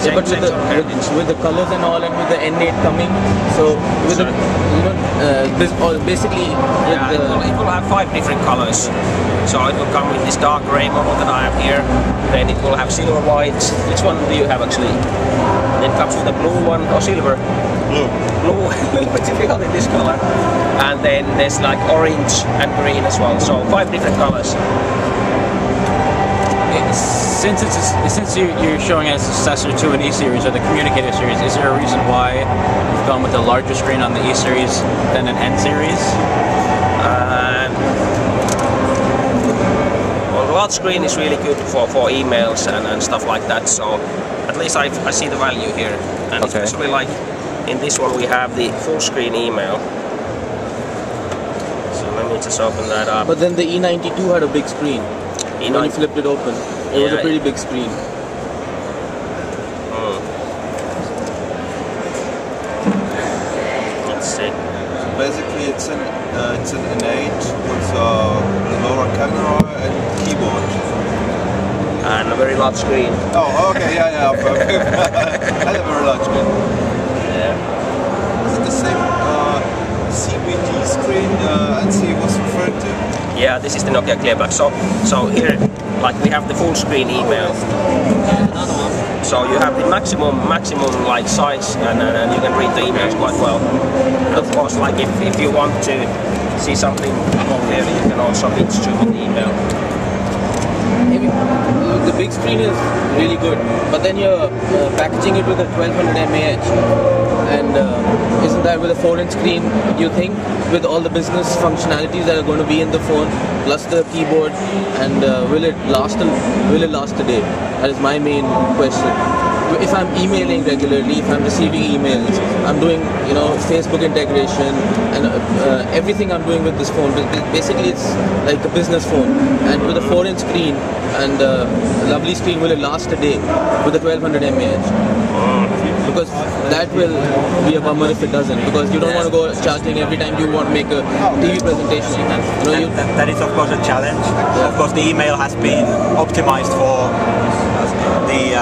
Yeah, but with the colors and all, and with the N8 coming, so with the, basically it will have 5 different colors. So it will come with this dark grey model that I have here. Then it will have silver white. Which one do you have actually? Then it comes with a blue one or silver. Blue. Blue, a little bit difficult in this color. And then there's like orange and green as well. So 5 different colors. Since you're showing as a successor to an E series or the communicator series, is there a reason why you've gone with a larger screen on the E series than an N series? Well, the large screen is really good for emails and stuff like that. So at least I see the value here, and especially like in this one we have the full screen email. So let me just open that up. But then the E92 had a big screen. When you flipped it open, it was a pretty big screen. Let's see. So basically, it's an N8 with a lower camera and keyboard. And a very large screen. Oh, okay, yeah. And a very large screen. Yeah. Is it the same CBT screen Ansi was referring to? Yeah, this is the Nokia Clearback. So here, like we have the full screen email. So you have the maximum like size, and you can read the emails quite well. And of course, like if you want to see something more clearly, you can also hit zoom on the email. The big screen is really good, but then you're packaging it with a 1200 mAh. And isn't that with a 4-inch screen, do you think, with all the business functionalities that are going to be in the phone, plus the keyboard, and will it last a day? That is my main question. If I'm emailing regularly, if I'm receiving emails, I'm doing Facebook integration, and everything I'm doing with this phone. Basically, it's like a business phone, and with a 4-inch screen and a lovely screen, will it last a day with a 1200 mAh? Because that will be a bummer if it doesn't, because you don't want to go charging every time you want to make a TV presentation. That is of course a challenge. Yeah. Of course the email has been optimized for the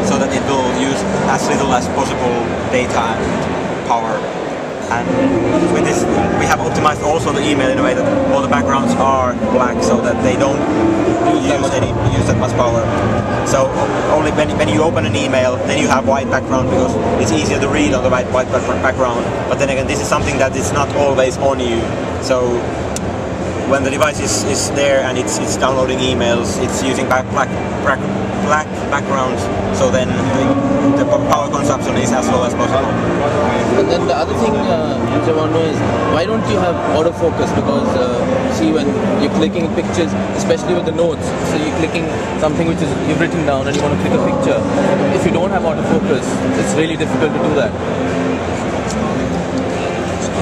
so that it will use as little as possible data and power. And with this, we have optimized also the email in a way that all the backgrounds are black, so that they don't use that much power. So only when you open an email, then you have white background, because it's easier to read on the white background. But then again, this is something that is not always on you. So when the device is there and it's downloading emails, it's using black backgrounds, so then the power consumption is as low as possible. And then the other thing which I want to know is, why don't you have autofocus? Because see, when you're clicking pictures, especially with the notes, so you're clicking something which is you've written down and you want to click a picture. If you don't have autofocus, it's really difficult to do that.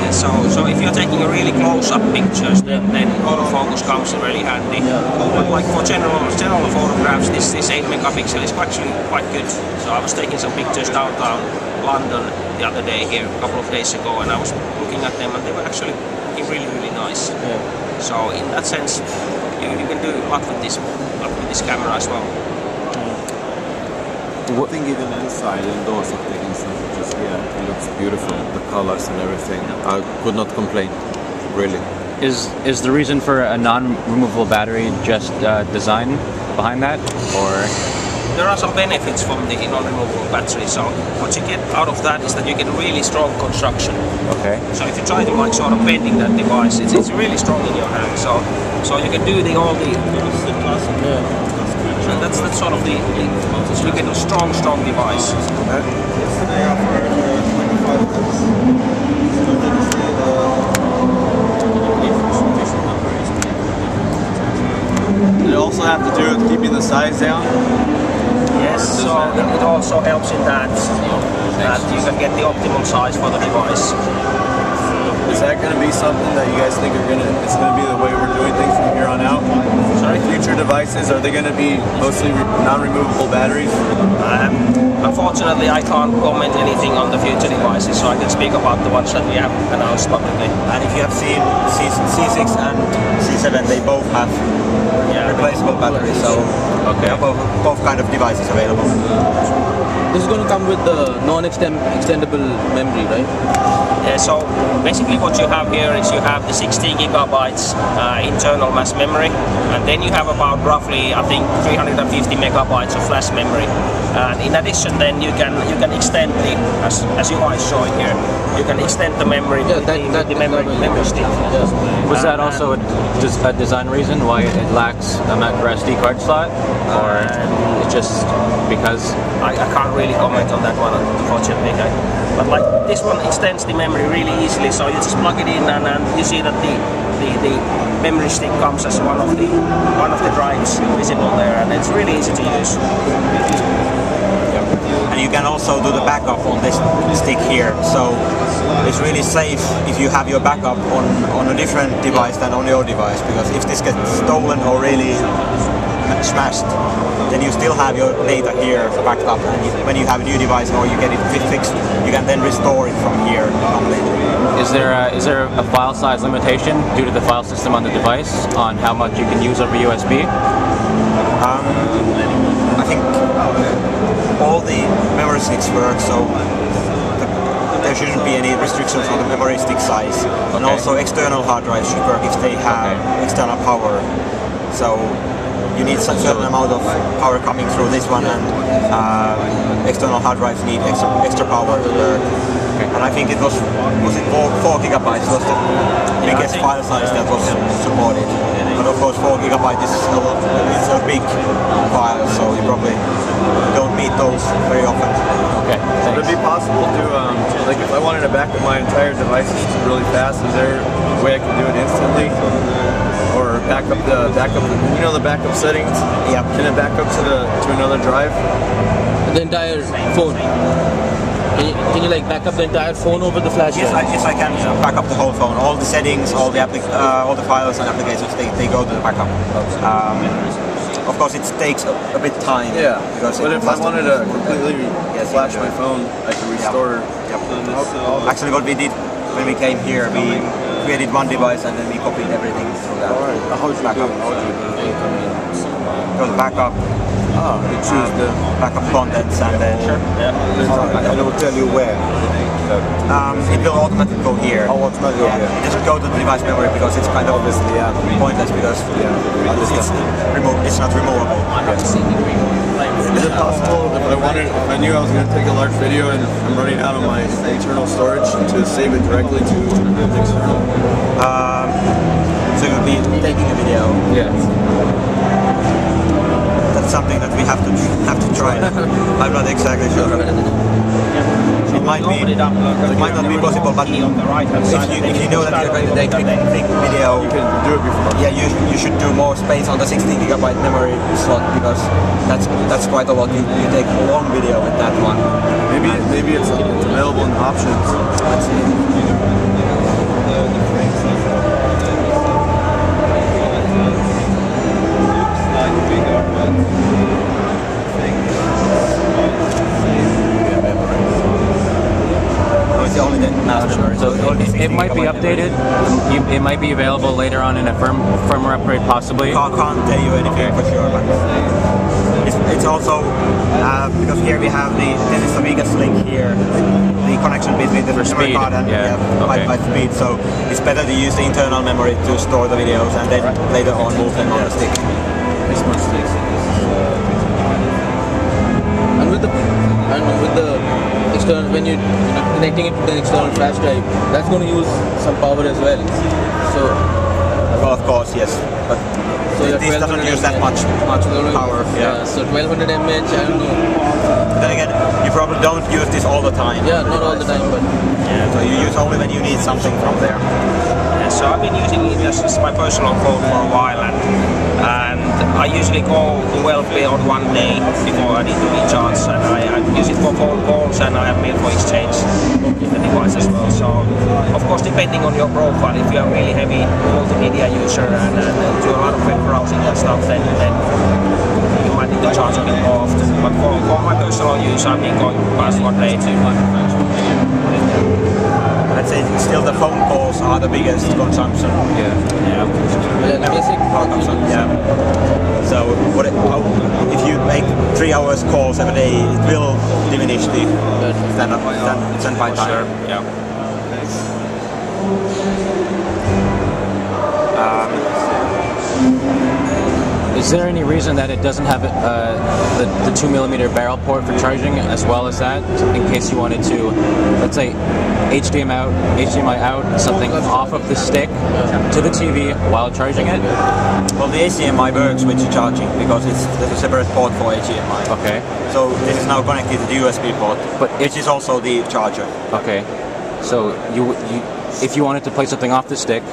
So if you're taking a really close-up pictures, then autofocus comes really handy. Yeah. But like for general photographs, this 8 megapixel is actually quite good. So I was taking some pictures downtown London the other day here, a couple of days ago, and I was looking at them, and they were actually looking really nice. Yeah. So in that sense, you can do a lot with this camera as well. I think even inside, indoors, of taking some pictures, yeah, it looks beautiful, the colors and everything. I could not complain, really. Is the reason for a non-removable battery just design behind that, or? There are some benefits from the non-removable battery. So what you get out of that is that you get really strong construction. Okay. So if you try to like sort of bending that device, it's really strong in your hand. So you can do all the. And that's sort of the so you get a strong device. Did it also have to do with keeping the size down? Yes, so it also helps in that you can get the optimal size for the device. Is that going to be something that you guys think it's going to be the way we're doing things from here on out? Sorry? Future devices, are they going to be mostly non-removable batteries? Unfortunately, I can't comment anything on the future devices, so I can speak about the ones that we have announced publicly. And if you have seen C6 and C7, they both have replaceable batteries, so both kind of devices available. This is going to come with the non-extendable memory, right? So basically what you have here is you have the 16 gigabytes internal mass memory, and then you have about roughly, I think, 350 megabytes of flash memory. And in addition, then you can extend the, as you are showing here, you can extend the memory with the memory stick. Was that also a design reason why it lacks a micro SD card slot, or just because? I can't really comment on that one, unfortunately. But like this one extends the memory really easily, so you just plug it in and you see that the memory stick comes as one of the drives visible there, and it's really easy to use. And you can also do the backup on this stick here, so it's really safe if you have your backup on a different device than on your device, because if this gets stolen or really smashed, then you still have your data here backed up, and when you have a new device or you get it fixed, you can then restore it from here completely. Is there a file size limitation due to the file system on the device on how much you can use over USB? I think all the memory sticks work, so there shouldn't be any restrictions on the memory stick size. And also external hard drives should work if they have external power. So you need a certain amount of power coming through this one, and external hard drives need extra power to work. And I think it was it 4 gigabytes was the biggest file size that was supported. But of course 4 gigabytes is a big file, so you probably don't meet those very often. Okay, Would it be possible to, like if I wanted to back up my entire device really fast, is there a way I can do it instantly? Or back up the backup settings? Yeah. Can it back up to another drive? The entire phone. Can you like back up the entire phone over the flash drive? Yes, I can back up the whole phone. All the settings, all the files and applications, they go to the backup. Of course, it takes a bit time. Yeah. Because but if I wanted to completely flash my phone, I can restore. Yep. Actually, what we did when we came here, we created one device and then we copied everything through that. How would you backup. Go to backup. You choose the backup contents and then and it will tell you where. It will automatically go here. Automatically go here. It doesn't go to the device memory because it's kind of Obviously, pointless because it's not removable. Is it possible if I knew I was going to take a large video and I'm running out of my internal storage to save it directly to external? So you'll be taking a video. Yeah. That's something that we have to try. I'm not exactly sure. It might not be possible, but if you know that you're going to take a big video, You can do it before. yeah, you should do more space on the 16 gigabyte memory slot, because that's quite a lot. You take a long video with that one. Maybe it's available in options. Let's see. So it might be updated. It might be available later on in a firmware upgrade, possibly. Can't tell you anything for sure, but it's also because here we have this is the weakest link here, the connection between the memory card and by speed. So it's better to use the internal memory to store the videos and then later on move them on the stick. And with the external, when you're connecting it to the external flash drive, that's going to use some power as well. So, well, of course, yes, but this doesn't use that much power. Yeah. So 1200 mAh, I don't know. But then again, you probably don't use this all the time. Yeah, not all the time, but so you use only when you need something from there. Yeah, so I've been using it as my personal phone for a while, and I usually go to Welby on one day before I need to recharge, and I use it for phone calls, and I have mail for exchange in the device as well. So, of course, depending on your profile, if you are really heavy multimedia user and do a lot of web browsing and stuff, then you might need to charge a bit more often. But for my personal use, I've been going past 1 day. I'd say still the phone calls are the biggest consumption. Yeah. Basic Consumption, yeah. So if you make 3 hours calls every day, it will diminish the standby time. Sure. Yeah. Is there any reason that it doesn't have the 2mm barrel port for charging as well as that, in case you wanted to, let's say, HDMI out, something off of the stick to the TV while charging it? Well, the HDMI works with the charging because there's a separate port for HDMI. Okay. So this is now connected to the USB port, But which is also the charger. Okay. So if you wanted to play something off the stick,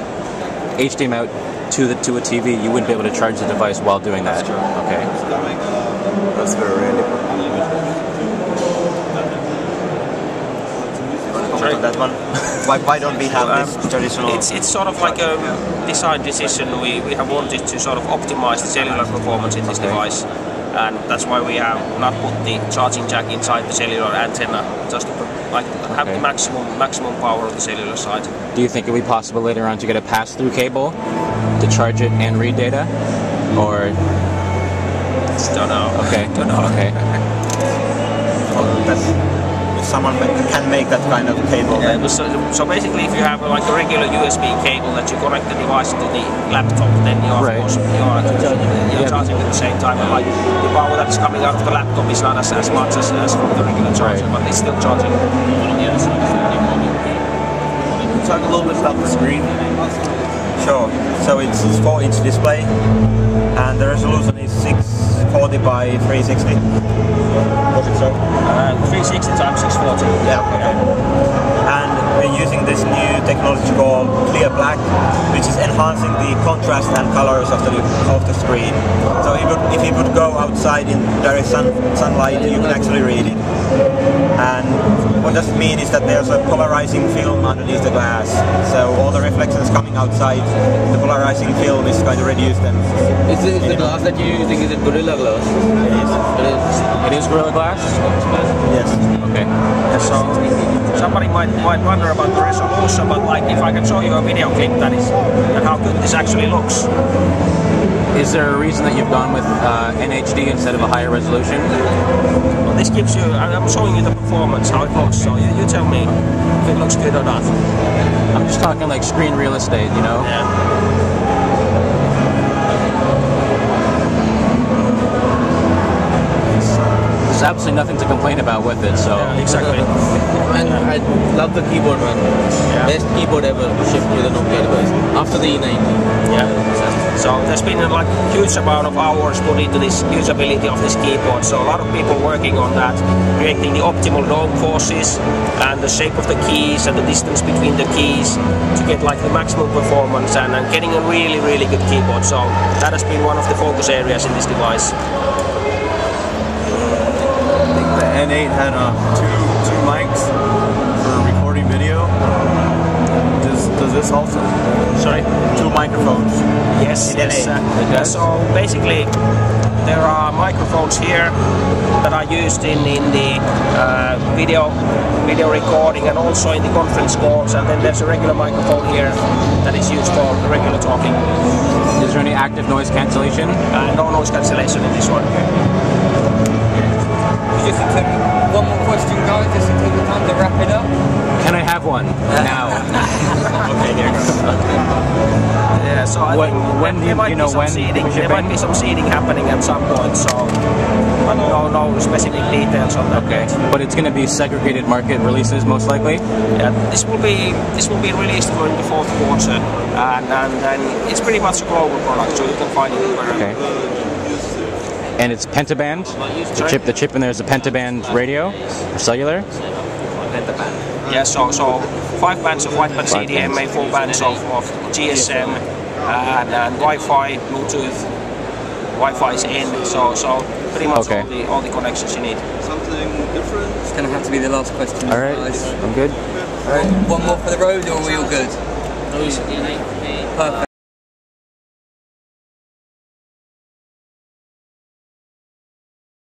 HDMI out to a TV, you wouldn't be able to charge the device while doing that. That's true. Okay. That's very handy. On that one. Why don't we have this traditional? It's sort of like a design decision. We have wanted to sort of optimize the cellular performance in this device, and that's why we have not put the charging jack inside the cellular antenna, just to have the maximum power on the cellular side. Do you think it would be possible later on to get a pass-through cable to charge it and read data, or? Don't know. Okay. Don't know. Okay. If someone can make that kind of cable. Yeah, so basically, if you have like a regular USB cable that you connect the device to the laptop, then you are, Right. of course, you're charging at the same time. But like the power that's coming out of the laptop is not as much as from the regular charger, Right. but it's still charging. Talk a little bit about the screen. Sure. So it's 4-inch display, and the resolution is 640 by 360. Was it so? 360 times 640. Yeah. Okay. And we're using this new technology called Clear Black, which is enhancing the contrast and colors of the screen. So if you would go outside in direct sunlight, you can actually read it. And what does it mean is that there's a polarizing film underneath the glass. So all the reflections coming outside, the polarizing film is going to reduce them. Is the glass that you're using, is it Gorilla Glass? It is. It is. It is Gorilla Glass? Yes. Okay. So somebody might wonder about the resolution, but like if I can show you a video clip that is and how good this actually looks. Is there a reason that you've gone with NHD instead of a higher resolution? Well, this gives you. I'm showing you the performance, how it looks. So you tell me if it looks good or not. I'm just talking like screen real estate, you know? Yeah. There's absolutely nothing to complain about with it, so... Yeah, exactly. And I love the keyboard, man. Yeah. Best keyboard ever shipped with a Nokia device after the E90. Yeah. So there's been like huge amount of hours put into this usability of this keyboard. So a lot of people working on that, creating the optimal dome forces and the shape of the keys and the distance between the keys to get like the maximum performance and getting a really, really good keyboard. So that has been one of the focus areas in this device. The N8 had two mics for recording video. Does this also? Sorry? 2 microphones. Yes, In yes. N8. So basically, there are microphones here that are used in the video recording and also in the conference calls, and then there's a regular microphone here that is used for regular talking. Is there any active noise cancellation? No noise cancellation in this one. Just to take one more question, guys, just to take the time to wrap it up. Can I have one? Now. Okay, here goes. Yeah, so I think there might be some seeding. There might be some seeding happening at some point. So, but no specific details on that. Okay, but it's going to be segregated market releases most likely. Yeah, this will be released during the 4th quarter, and it's pretty much a global product, so you can find it wherever. Okay. And it's pentaband. The chip in there is a pentaband radio or cellular. Yeah, so 5 bands of wideband CDMA, 4 bands of GSM, and Wi-Fi, Bluetooth. Wi-Fi is in, so pretty much Okay. all the connections you need. Something different? It's going to have to be the last question. All right, guys. I'm good. One more for the road, or are we all good? Perfect.